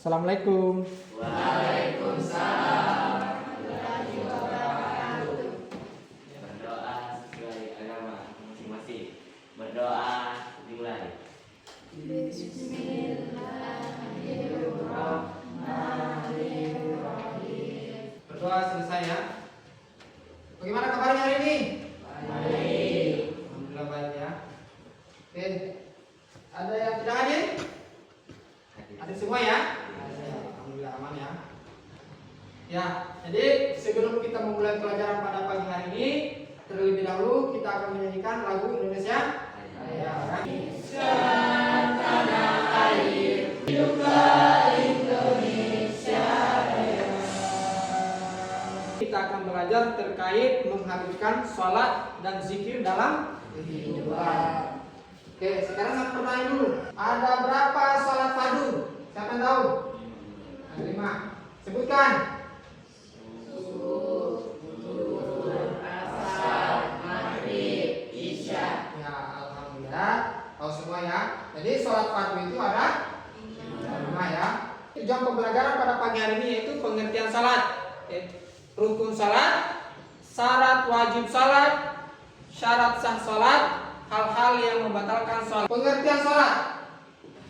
Assalamualaikum. Waalaikumsalam warahmatullahi wabarakatuh. Berdoa sesuai agama masing-masing. Berdoa dimulai. Bismillahirrahmanirrahim. Berdoa selesai ya. Bagaimana kabarnya hari ini? Baik. Alhamdulillah baik ya. Oke. Ada yang tidak hadir? Hadir semua ya? Alhamdulillah aman ya. Ya, jadi sebelum kita memulai pelajaran pada pagi hari ini, terlebih dahulu kita akan menyanyikan lagu Indonesia Raya. Indonesia tanah air, hiduplah Indonesia Raya. Kita akan belajar terkait menghabiskan sholat dan zikir dalam kehidupan. Oke, sekarang saya pertanyaan dulu. Ada berapa sholat fardu? Siapa yang tahu? Ada 5. Sebutkan. Asar, maghrib, isya. Ya, alhamdulillah. Tahu semua ya. Jadi sholat fardu itu ada 5 ya. Tujuan pembelajaran pada pagi hari ini yaitu pengertian salat, rukun salat, syarat wajib salat, syarat sah salat, hal-hal yang membatalkan salat. Pengertian salat.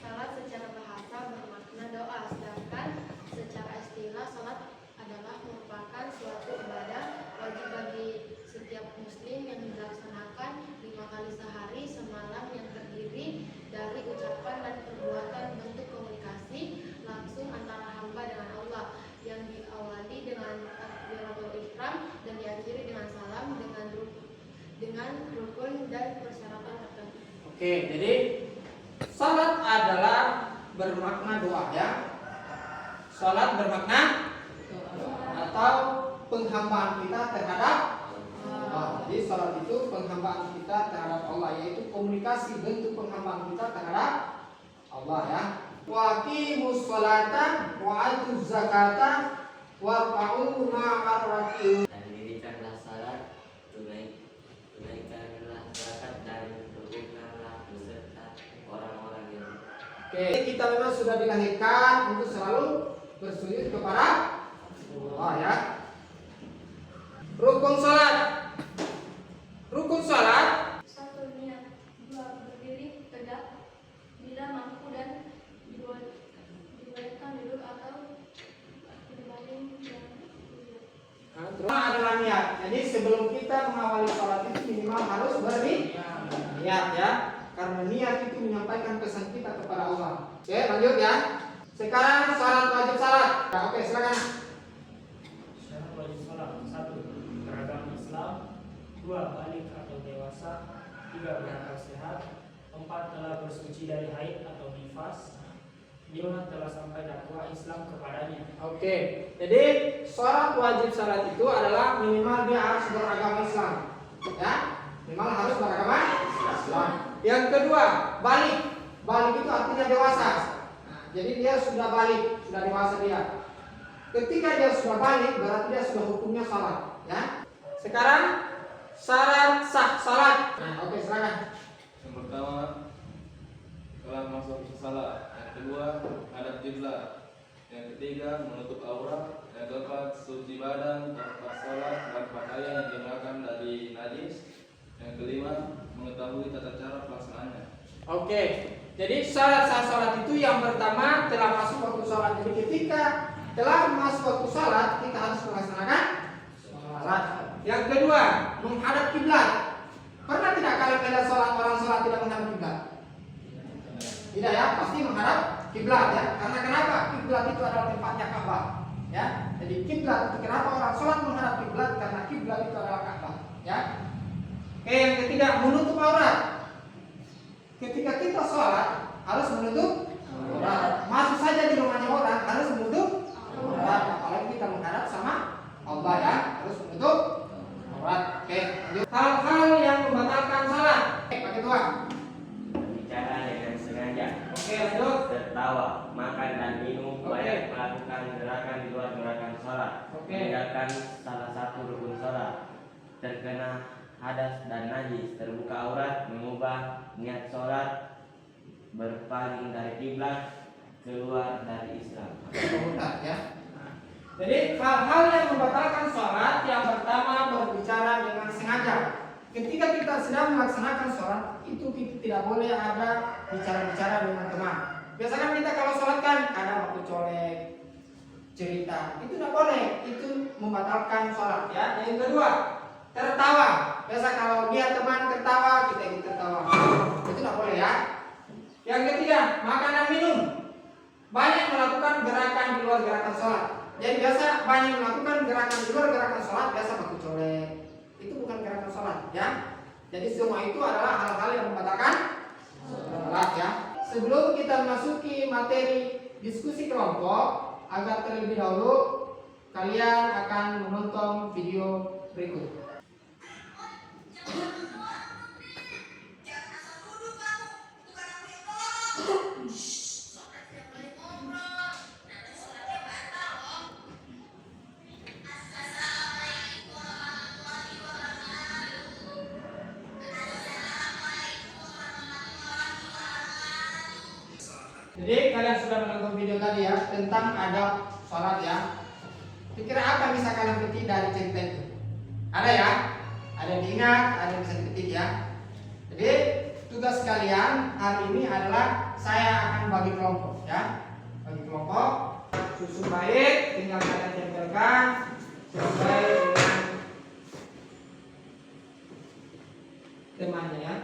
Salat secara bahasa bermakna doa, sedangkan secara istilah salat adalah merupakan suatu ibadah wajib bagi setiap muslim yang dilaksanakan 5 kali sehari semalam, yang terdiri dari ucapan dan perbuatan bentuk komunikasi langsung antara hamba dengan Allah, yang diawali dengan takbiratul ihram dan diakhiri dengan salam dengan rukun dan persyaratan tertentu. Oke, jadi salat adalah bermakna doa ya. Salat bermakna atau penghambaan kita terhadap Allah. Jadi salat itu penghambaan kita terhadap Allah, yaitu komunikasi bentuk penghambaan kita terhadap Allah ya. Wa aqimus sholata wa atuz zakata warka'u ma'ar raki'in. Dan dirikanlah salat, tunaikanlah zakat, dan rukunkanlah beserta orang-orang yang. Oke, kita memang sudah dilahirkan untuk selalu bersujud kepada Allah ya. Rukun salat. Rukun salat 1. Niat. 2. Berdiri tegak bila mampu dan dibolehkan duduk atau berbaring dan terus adalah niat. Jadi sebelum kita mengawali salat itu minimal harus berniat ya. Karena niat itu menyampaikan pesan kita kepada Allah. Oke, lanjut ya. Sekarang syarat wajib salat. Nah, oke, silakan. Syarat wajib salat: 1. Beragama Islam. 2. Balik atau dewasa. 3. Berakal sehat. 4. Telah bersuci dari haid atau nifas. 5. Telah sampai dakwah Islam kepadanya. Oke, jadi syarat wajib salat itu adalah minimal dia harus beragama Islam, ya, minimal harus beragama Islam. Yang kedua, balik. Balik itu artinya dewasa. Nah, jadi dia sudah balik, sudah dewasa dia. Ketika dia sudah balik, berarti dia sudah hukumnya salat, ya. Sekarang syarat sah salat. Nah, oke, silakan. Yang pertama, telah masuk salat. Yang kedua, hadap kiblat. Yang ketiga, menutup aurat. Yang keempat, suci badan tempat salat dan pakaian yang digunakan dari najis. Yang kelima, mengetahui tata cara pelaksanaannya. Oke, jadi syarat sah salat itu yang pertama telah masuk waktu salat. Jadi ketika telah masuk waktu salat, kita harus melaksanakan salat. Yang kedua, menghadap kiblat. Pernah tidak kalian melihat orang salat tidak menghadap kiblat? Tidak ya, pasti menghadap kiblat ya. Karena kenapa? Kiblat itu adalah tempatnya Ka'bah. Ya, jadi kiblat itu kenapa orang salat menghadap kiblat? Karena kiblat itu adalah Ka'bah. Ya. Oke, yang ketiga, menutup aurat. Ketika kita sholat harus menutup aurat. Masuk saja di rumahnya orang harus menutup aurat. Apalagi kita menghadap sama Allah ya, harus menutup aurat. Oke, lanjut. Hal-hal yang membatalkan salat. Pakai tua. Berbicara dengan sengaja. Oke, lanjut. Tertawa, makan dan minum, Oke. banyak melakukan gerakan di luar gerakan sholat. Oke. Meninggalkan salah satu rukun sholat. Terkena hadas dan najis, terbuka aurat, mengubah niat sholat, berpaling dari kiblat, keluar dari Islam. Murtad ya. Nah, jadi hal-hal yang membatalkan sholat yang pertama berbicara dengan sengaja. Ketika kita sedang melaksanakan sholat itu kita tidak boleh ada bicara-bicara dengan teman. Biasanya kita kalau sholat kan kadang waktu colek, cerita, itu tidak boleh, itu membatalkan sholat ya. Yang kedua, tertawa. Biasa kalau lihat teman tertawa kita ikut tertawa, itu tidak boleh ya. Yang ketiga, makanan minum. Banyak melakukan gerakan di luar gerakan sholat. Jadi biasa banyak melakukan gerakan di luar gerakan sholat, biasa pakai colek. Itu bukan gerakan sholat ya. Jadi semua itu adalah hal-hal yang membatalkan sholat ya. Sebelum kita memasuki materi diskusi kelompok, agar terlebih dahulu kalian akan menonton video berikut. Jadi kalian sudah menonton video tadi ya tentang adab sholat ya. Kira apa bisa kalian petik dari cerita itu? Ada ya? Ada yang diingat, ada yang bisa dipetik ya. Jadi tugas kalian hari ini adalah saya akan bagi kelompok ya. Bagi kelompok, susun baik, tinggal kalian tempelkan sesuai dengan temanya ya.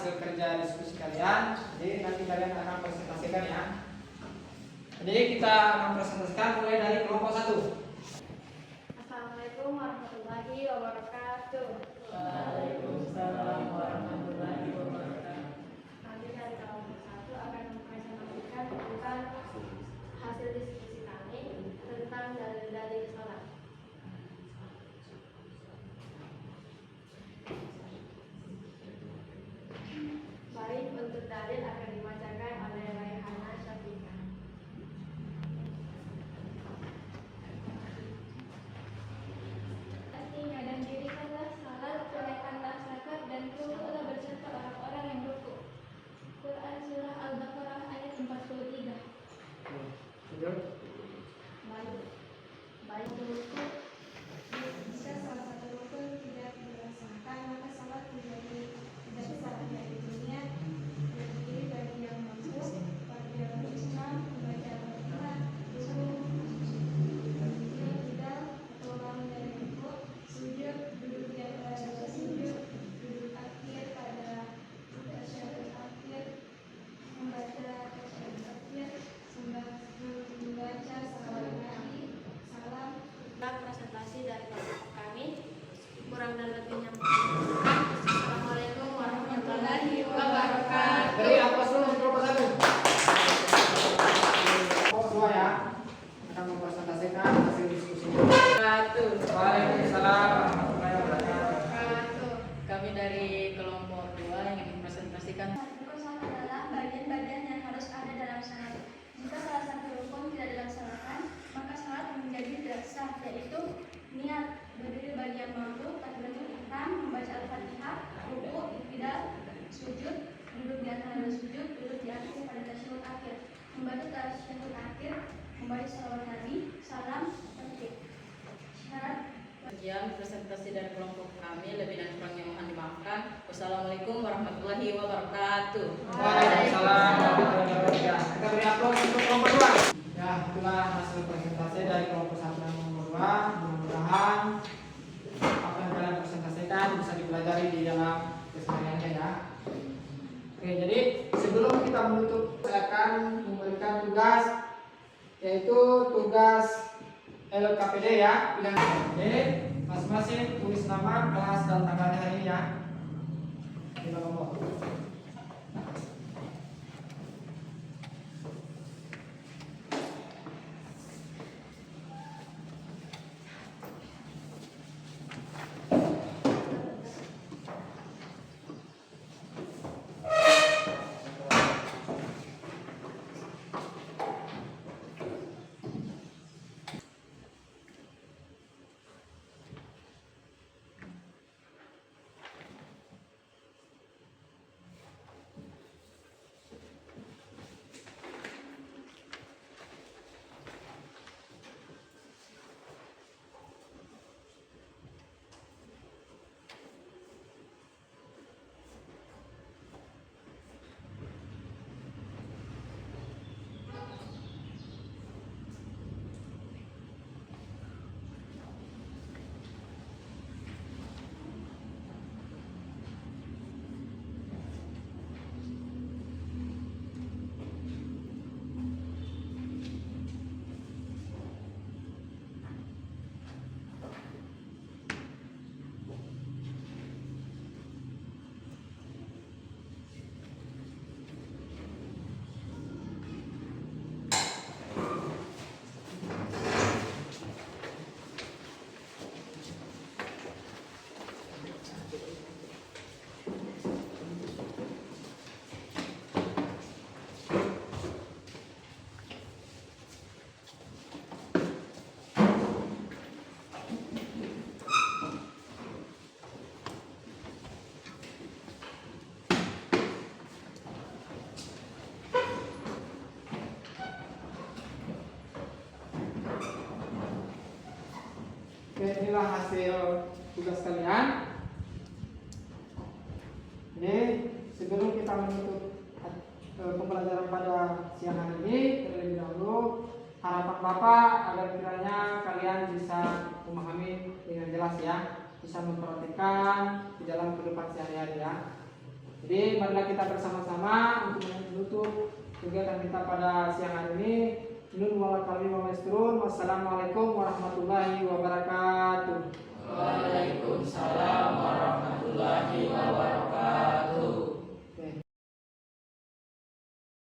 hasil kerja diskusi kalian. Jadi nanti kalian akan presentasikan ya. Jadi kita akan presentasikan mulai dari kelompok 1. Assalamualaikum warahmatullahi wabarakatuh. Waalaikumsalam warahmatullahi wabarakatuh. Kami dari kelompok 1 akan mempresentasikan tentang hasil diskusi kami tentang dalil-dalil sholat. Baik, untuk dalil akan dibacakan oleh Raihana Syafiqah. Artinya, dan dirikanlah salat, tunaikanlah zakat, dan rukuklah berserta orang-orang yang rukuk. Quran Surah Al-Baqarah ayat 43. Baik rukuk jika salah satu rukun tidak dilaksanakan, maka salat tidak bisa dari dunia. Berdiri bagi yang mampu, bagi dalam Islam, membaca Al-Quran, tidak atau bangun dari rukuk, sujud, duduk di antara dua sujud, duduk akhir pada tasyahud akhir, membaca tasyahud akhir, membaca salawat Nabi, salam. Presentasi dari kelompok kami, kurang dan lebihnya Assalamualaikum warahmatullahi wabarakatuh. Dari atas dulu untuk kelompok 1. Kelompok 2 ya. Akan mempresentasikan hasil diskusi. Waalaikumsalam warahmatullahi wabarakatuh. Kami dari kelompok 2 ingin mempresentasikan Rukun salat adalah bagian-bagian yang harus ada dalam salat. Jika salah satu rukun tidak dilaksanakan, maka salat menjadi tidak sah, yaitu niat, berdiri bagi yang mampu, takbiratul ihram, membaca Al-Fatihah, rukuk, iktidal, sujud, duduk di antara dua sujud, duduk di akhir pada tasyahud akhir, membaca tasyahud akhir, membaca salawat Nabi, salam, tertib. Syarat. sekian presentasi dari kelompok kami, lebih dan kurangnya mohon dimaafkan. Wassalamualaikum warahmatullahi wabarakatuh. Waalaikumsalam warahmatullahi wabarakatuh. Kita beri aplaus untuk kelompok 2. Ya, itulah hasil presentasi dari kelompok 1 dan kelompok 2. Mudah-mudahan apa yang kalian presentasikan bisa dipelajari di dalam kesehariannya ya. Oke, jadi sebelum kita menutup, saya akan memberikan tugas, yaitu tugas LKPD ya. Jadi masing-masing tulis nama, kelas, dan tanggalnya hari ini ya. Di nomor. Oke, inilah hasil tugas kalian. Jadi sebelum kita menutup pembelajaran pada siang hari ini, terlebih dahulu harapan Bapak agar kiranya kalian bisa memahami dengan jelas ya, bisa memperhatikan di dalam kehidupan sehari-hari ya. Jadi marilah kita bersama-sama untuk menutup kegiatan kita pada siang hari ini. Nun wal kalbi wa maisturun. Wassalamualaikum warahmatullahi wabarakatuh.